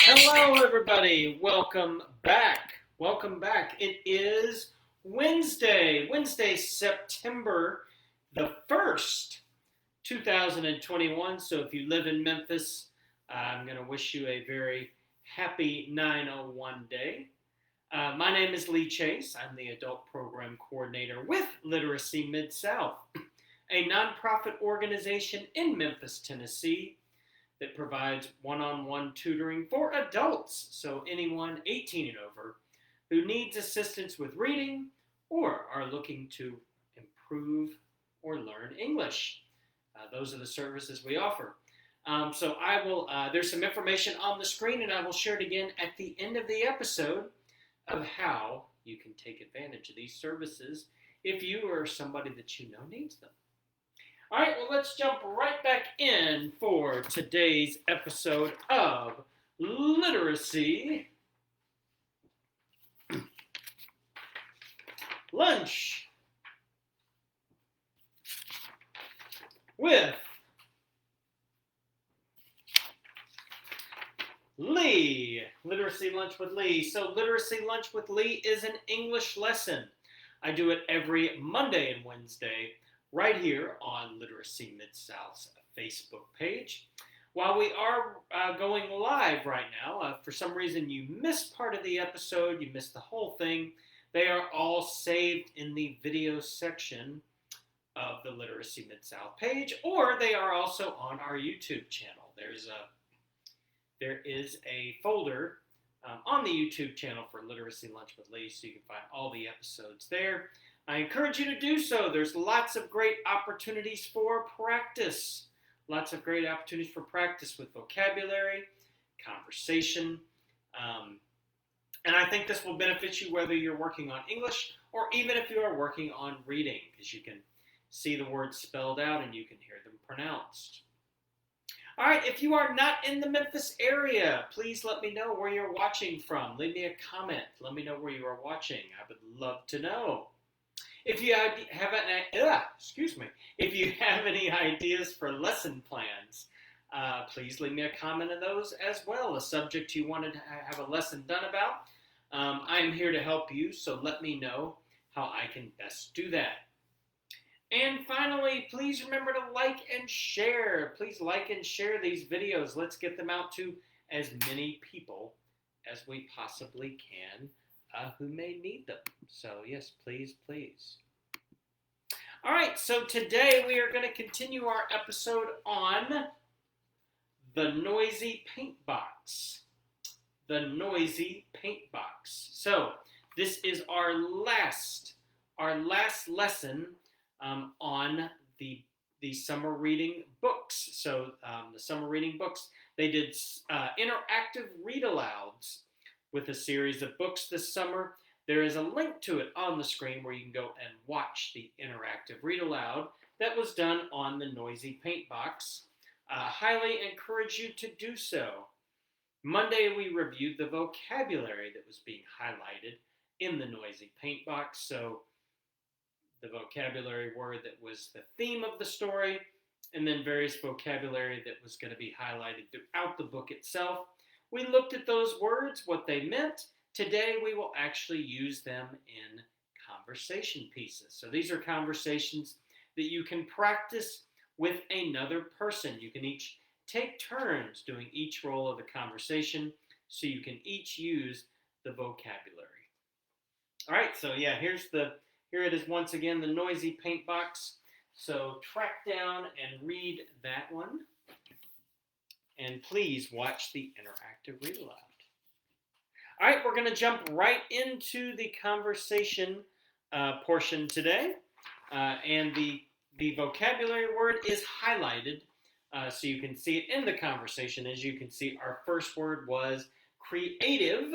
Hello, everybody. Welcome back. Welcome back. It is Wednesday, September the 1st, 2021. So if you live in Memphis, I'm going to wish you a very happy 901 day. My name is Lee Chase. I'm the Adult Program Coordinator with Literacy Mid-South, a nonprofit organization in Memphis, Tennessee, that provides one-on-one tutoring for adults, so anyone 18 and over who needs assistance with reading or are looking to improve or learn English. Those are the services we offer. So I will, there's some information on the screen, and I will share it again at the end of the episode of how you can take advantage of these services if you or somebody that you know needs them. All right, well, let's jump right back in for today's episode of Literacy Lunch with Lee. Literacy Lunch with Lee. So Literacy Lunch with Lee is an English lesson. I do it every Monday and Wednesday right here on Literacy Mid-South's Facebook page. While we are going live right now, for some reason you missed part of the episode, you missed the whole thing, they are all saved in the video section of the Literacy Mid-South page, or they are also on our YouTube channel. There is a folder on the YouTube channel for Literacy Lunch with Lee, so you can find all the episodes there. I encourage you to do so. There's lots of great opportunities for practice. Lots of great opportunities for practice with vocabulary, conversation, and I think this will benefit you whether you're working on English or even if you are working on reading, because you can see the words spelled out and you can hear them pronounced. All right, if you are not in the Memphis area, please let me know where you're watching from. Leave me a comment. Let me know where you are watching. I would love to know. If you have any ideas for lesson plans, please leave me a comment on those as well. A subject you wanted to have a lesson done about. I'm here to help you, so let me know how I can best do that. And finally, please remember to like and share. Please like and share these videos. Let's get them out to as many people as we possibly can who may need them. So yes, please. All right, so today we are going to continue our episode on the noisy paintbox. The noisy paintbox. So this is our last lesson on the summer reading books. So the summer reading books, they did interactive read-alouds with a series of books this summer. There is a link to it on the screen where you can go and watch the interactive read-aloud that was done on the noisy paintbox. Highly encourage you to do so. Monday we reviewed the vocabulary that was being highlighted in the noisy paintbox. So the vocabulary word that was the theme of the story, and then various vocabulary that was going to be highlighted throughout the book itself. We looked at those words, what they meant. Today we will actually use them in conversation pieces. So these are conversations that you can practice with another person. You can each take turns doing each role of the conversation so you can each use the vocabulary. All right, so yeah, here it is once again, the noisy paintbox. So track down and read that one. And please watch the interactive read aloud. All right, we're going to jump right into the conversation portion today. And the vocabulary word is highlighted so you can see it in the conversation. As you can see, our first word was creative.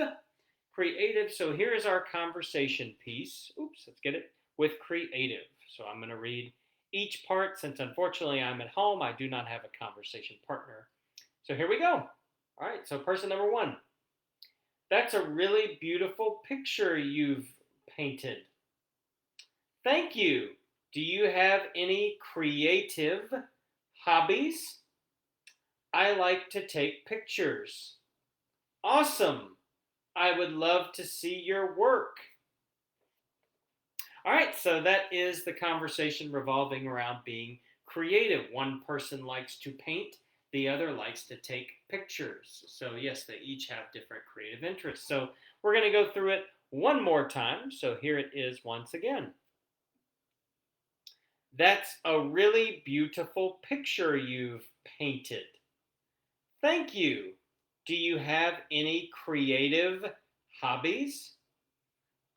Creative. So here is our conversation piece. Oops, let's get it. With creative. So I'm going to read each part, since unfortunately I'm at home, I do not have a conversation partner. So here we go. All right, so person number one. That's a really beautiful picture you've painted. Thank you. Do you have any creative hobbies? I like to take pictures. Awesome. I would love to see your work. All right, so that is the conversation revolving around being creative. One person likes to paint, the other likes to take pictures. So, yes, they each have different creative interests. So, we're going to go through it one more time. So, here it is once again. That's a really beautiful picture you've painted. Thank you. Do you have any creative hobbies?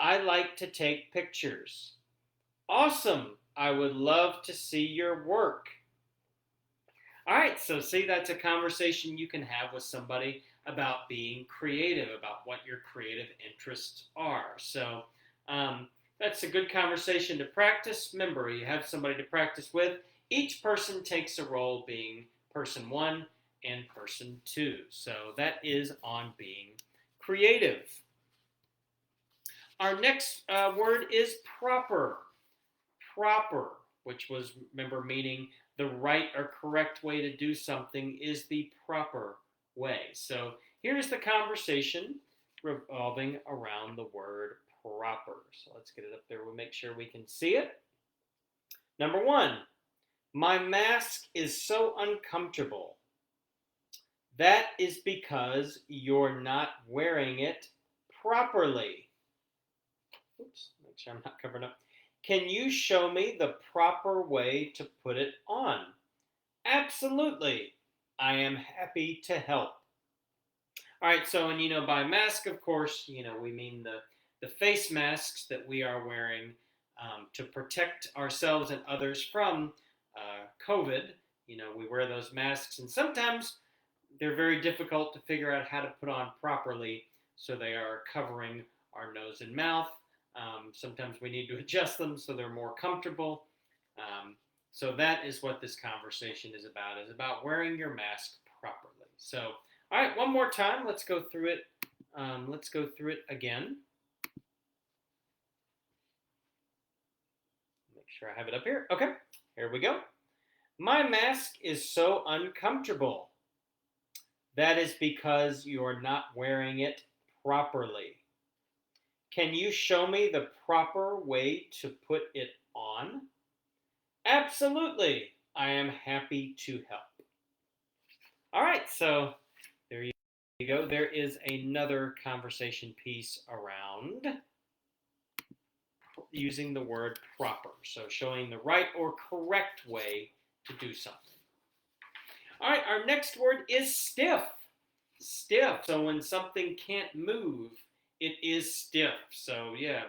I like to take pictures. Awesome. I would love to see your work. All right, so see, that's a conversation you can have with somebody about being creative, about what your creative interests are. So that's a good conversation to practice. Remember, you have somebody to practice with. Each person takes a role, being person one and person two. So that is on being creative. Our next word is proper. Proper, which was, remember, meaning the right or correct way to do something is the proper way. So here's the conversation revolving around the word proper. So let's get it up there. We'll make sure we can see it. Number one, my mask is so uncomfortable. That is because you're not wearing it properly. Oops, make sure I'm not covering up. Can you show me the proper way to put it on? Absolutely. I am happy to help. All right, so, and by mask, of course, we mean the face masks that we are wearing to protect ourselves and others from COVID. We wear those masks, and sometimes they're very difficult to figure out how to put on properly, so they are covering our nose and mouth. Sometimes we need to adjust them so they're more comfortable. So that is what this conversation is about wearing your mask properly. So, all right, one more time. Let's go through it. Let's go through it again. Make sure I have it up here. Okay, here we go. My mask is so uncomfortable. That is because you're not wearing it properly. Can you show me the proper way to put it on? Absolutely. I am happy to help. All right, so there you go. There is another conversation piece around using the word proper. So showing the right or correct way to do something. All right, our next word is stiff. Stiff. So when something can't move, it is stiff. So yeah,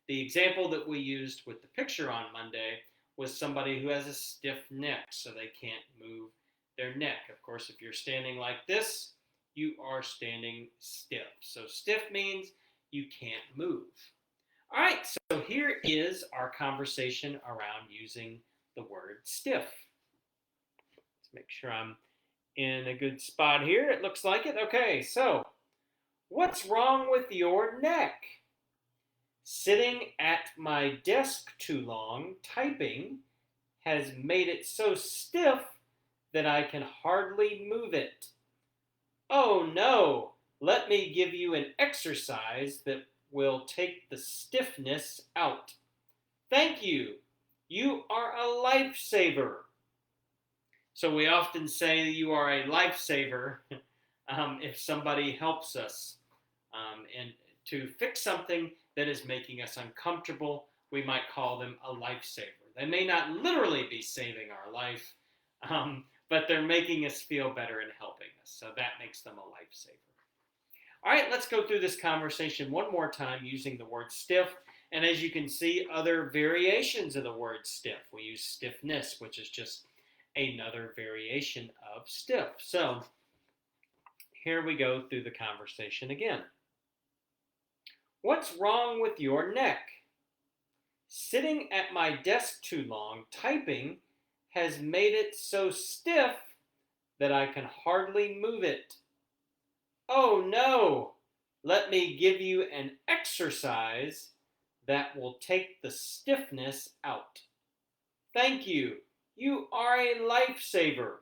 the example that we used with the picture on Monday was somebody who has a stiff neck, so they can't move their neck. Of course, if you're standing like this, you are standing stiff. So stiff means you can't move. All right, so here is our conversation around using the word stiff. Let's make sure I'm in a good spot here. It looks like it. Okay, so what's wrong with your neck? Sitting at my desk too long typing has made it so stiff that I can hardly move it. Oh no, let me give you an exercise that will take the stiffness out. Thank you. You are a lifesaver. So we often say you are a lifesaver if somebody helps us. And to fix something that is making us uncomfortable, we might call them a lifesaver. They may not literally be saving our life, but they're making us feel better and helping us. So that makes them a lifesaver. All right, let's go through this conversation one more time using the word stiff. And as you can see, other variations of the word stiff. We use stiffness, which is just another variation of stiff. So here we go through the conversation again. What's wrong with your neck? Sitting at my desk too long typing has made it so stiff that I can hardly move it. Oh no! Let me give you an exercise that will take the stiffness out. Thank you. You are a lifesaver.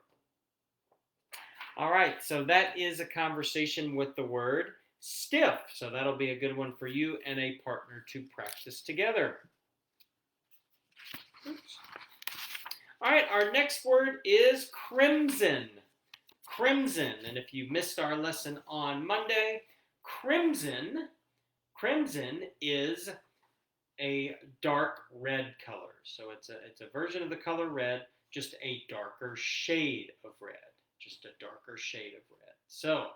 All right, so that is a conversation with the word stiff. So that'll be a good one for you and a partner to practice together. Oops. All right, our next word is crimson. Crimson, and if you missed our lesson on Monday, crimson is a dark red color. So it's a version of the color red, just a darker shade of red. Just a darker shade of red. So,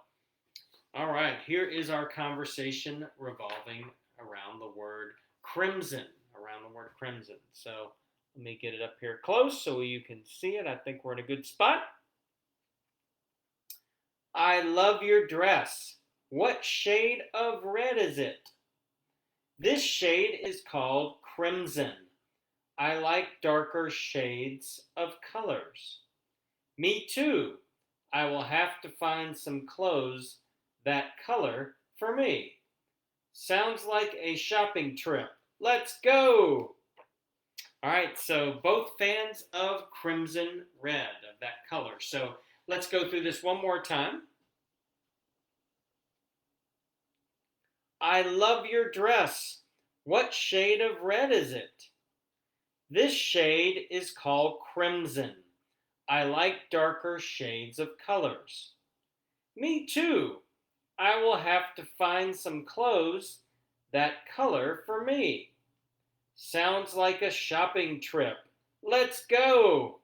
all right, here is our conversation revolving around the word crimson. So let me get it up here close so you can see it. I think we're in a good spot. I love your dress. What shade of red is it? This shade is called crimson. I like darker shades of colors. Me too. I will have to find some clothes that color for me. Sounds like a shopping trip. Let's go! All right, so both fans of crimson red, of that color. So let's go through this one more time. I love your dress. What shade of red is it? This shade is called crimson. I like darker shades of colors. Me too. I will have to find some clothes that color for me. Sounds like a shopping trip. Let's go!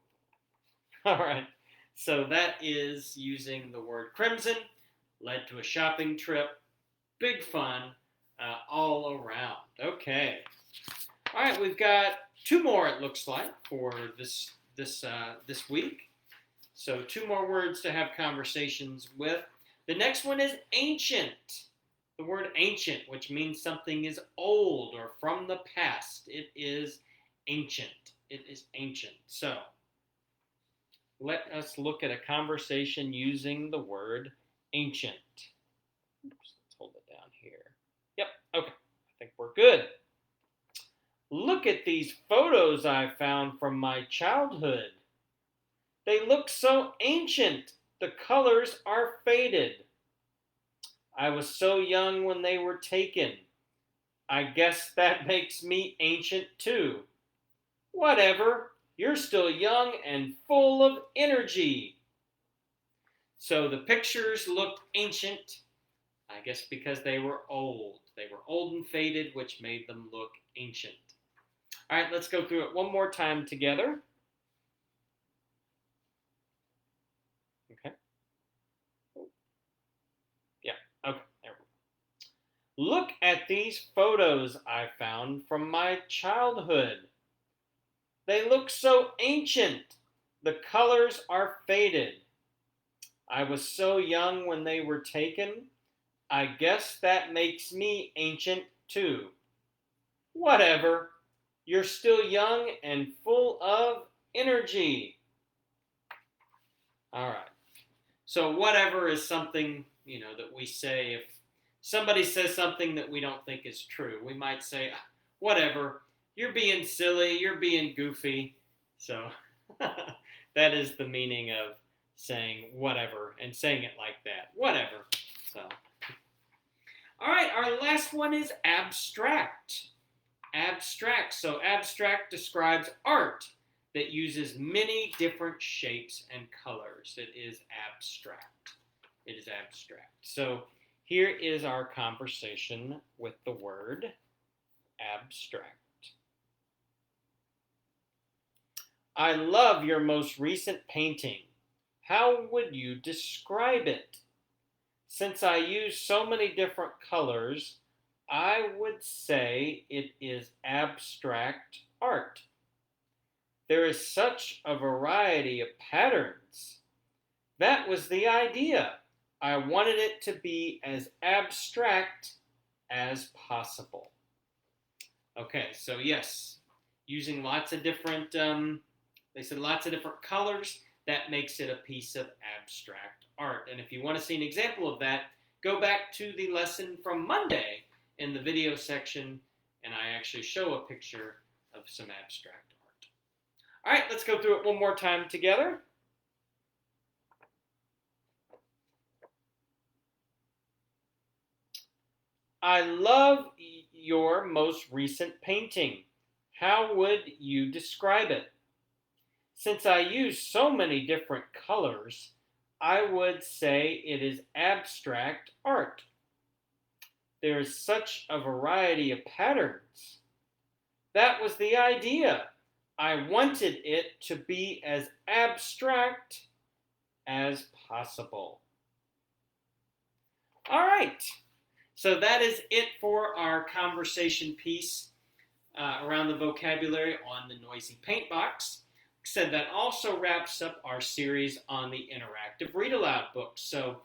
All right, so that is using the word crimson, led to a shopping trip. Big fun all around. Okay. All right, we've got two more, it looks like, for this week. So 2 more words to have conversations with. The next one is ancient. The word ancient, which means something is old or from the past. It is ancient. It is ancient. So let us look at a conversation using the word ancient. Oops, let's hold it down here. Yep, okay. I think we're good. Look at these photos I found from my childhood. They look so ancient. The colors are faded. I was so young when they were taken. I guess that makes me ancient too. Whatever, you're still young and full of energy. So the pictures looked ancient, I guess because they were old. They were old and faded, which made them look ancient. All right, let's go through it one more time together. Okay. Yeah, okay, there we go. Look at these photos I found from my childhood. They look so ancient. The colors are faded. I was so young when they were taken. I guess that makes me ancient too. Whatever. You're still young and full of energy. All right. So whatever is something, that we say if somebody says something that we don't think is true. We might say, whatever, you're being silly, you're being goofy. So that is the meaning of saying whatever and saying it like that. Whatever. So, all right, our last one is abstract. Abstract. So abstract describes art that uses many different shapes and colors. It is abstract. It is abstract. So here is our conversation with the word abstract. I love your most recent painting. How would you describe it? Since I use so many different colors, I would say it is abstract art. There is such a variety of patterns. That was the idea. I wanted it to be as abstract as possible. Okay, so yes, using lots of different, they said lots of different colors, that makes it a piece of abstract art. And if you want to see an example of that, go back to the lesson from Monday in the video section, and I actually show a picture of some abstract art. All right, let's go through it one more time together. I love your most recent painting. How would you describe it? Since I use so many different colors, I would say it is abstract art. There's such a variety of patterns. That was the idea. I wanted it to be as abstract as possible. All right. So that is it for our conversation piece around the vocabulary on the Noisy Paintbox. Said that also wraps up our series on the interactive read aloud books. So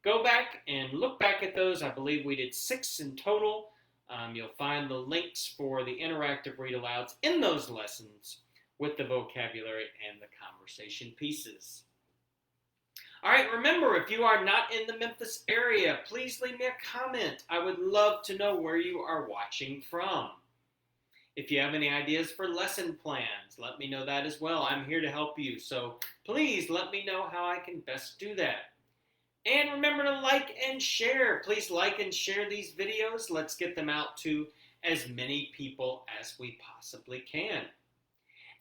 go back and look back at those. I believe we did 6 in total. You'll find the links for the interactive read alouds in those lessons with the vocabulary and the conversation pieces. All right, remember, if you are not in the Memphis area, please leave me a comment. I would love to know where you are watching from. If you have any ideas for lesson plans, let me know that as well. I'm here to help you, so please let me know how I can best do that. And remember to like and share. Please like and share these videos. Let's get them out to as many people as we possibly can.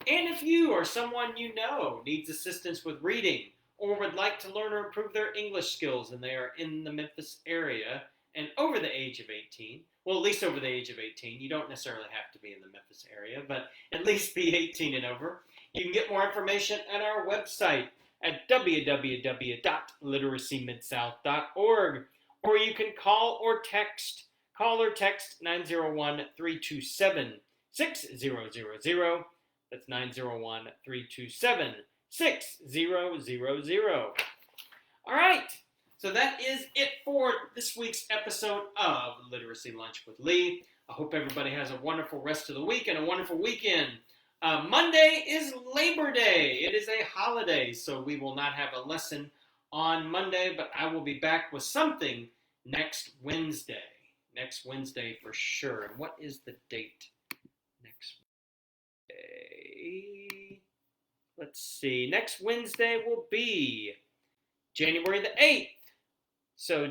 And if you or someone you know needs assistance with reading or would like to learn or improve their English skills and they are in the Memphis area and over the age of 18, well, at least over the age of 18. You don't necessarily have to be in the Memphis area, but at least be 18 and over. You can get more information at our website at www.literacymidSouth.org, or you can call or text 901-327-6000. That's 901-327-6000. All right. So that is it for this week's episode of Literacy Lunch with Lee. I hope everybody has a wonderful rest of the week and a wonderful weekend. Monday is Labor Day. It is a holiday, so we will not have a lesson on Monday, but I will be back with something next Wednesday. Next Wednesday for sure. And what is the date next Wednesday? Let's see. Next Wednesday will be January the 8th. So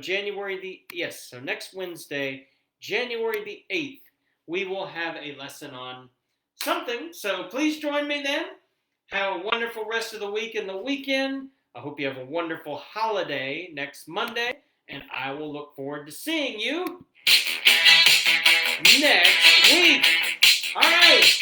next Wednesday, January the 8th, we will have a lesson on something. So please join me then. Have a wonderful rest of the week and the weekend. I hope you have a wonderful holiday next Monday, and I will look forward to seeing you next week. All right.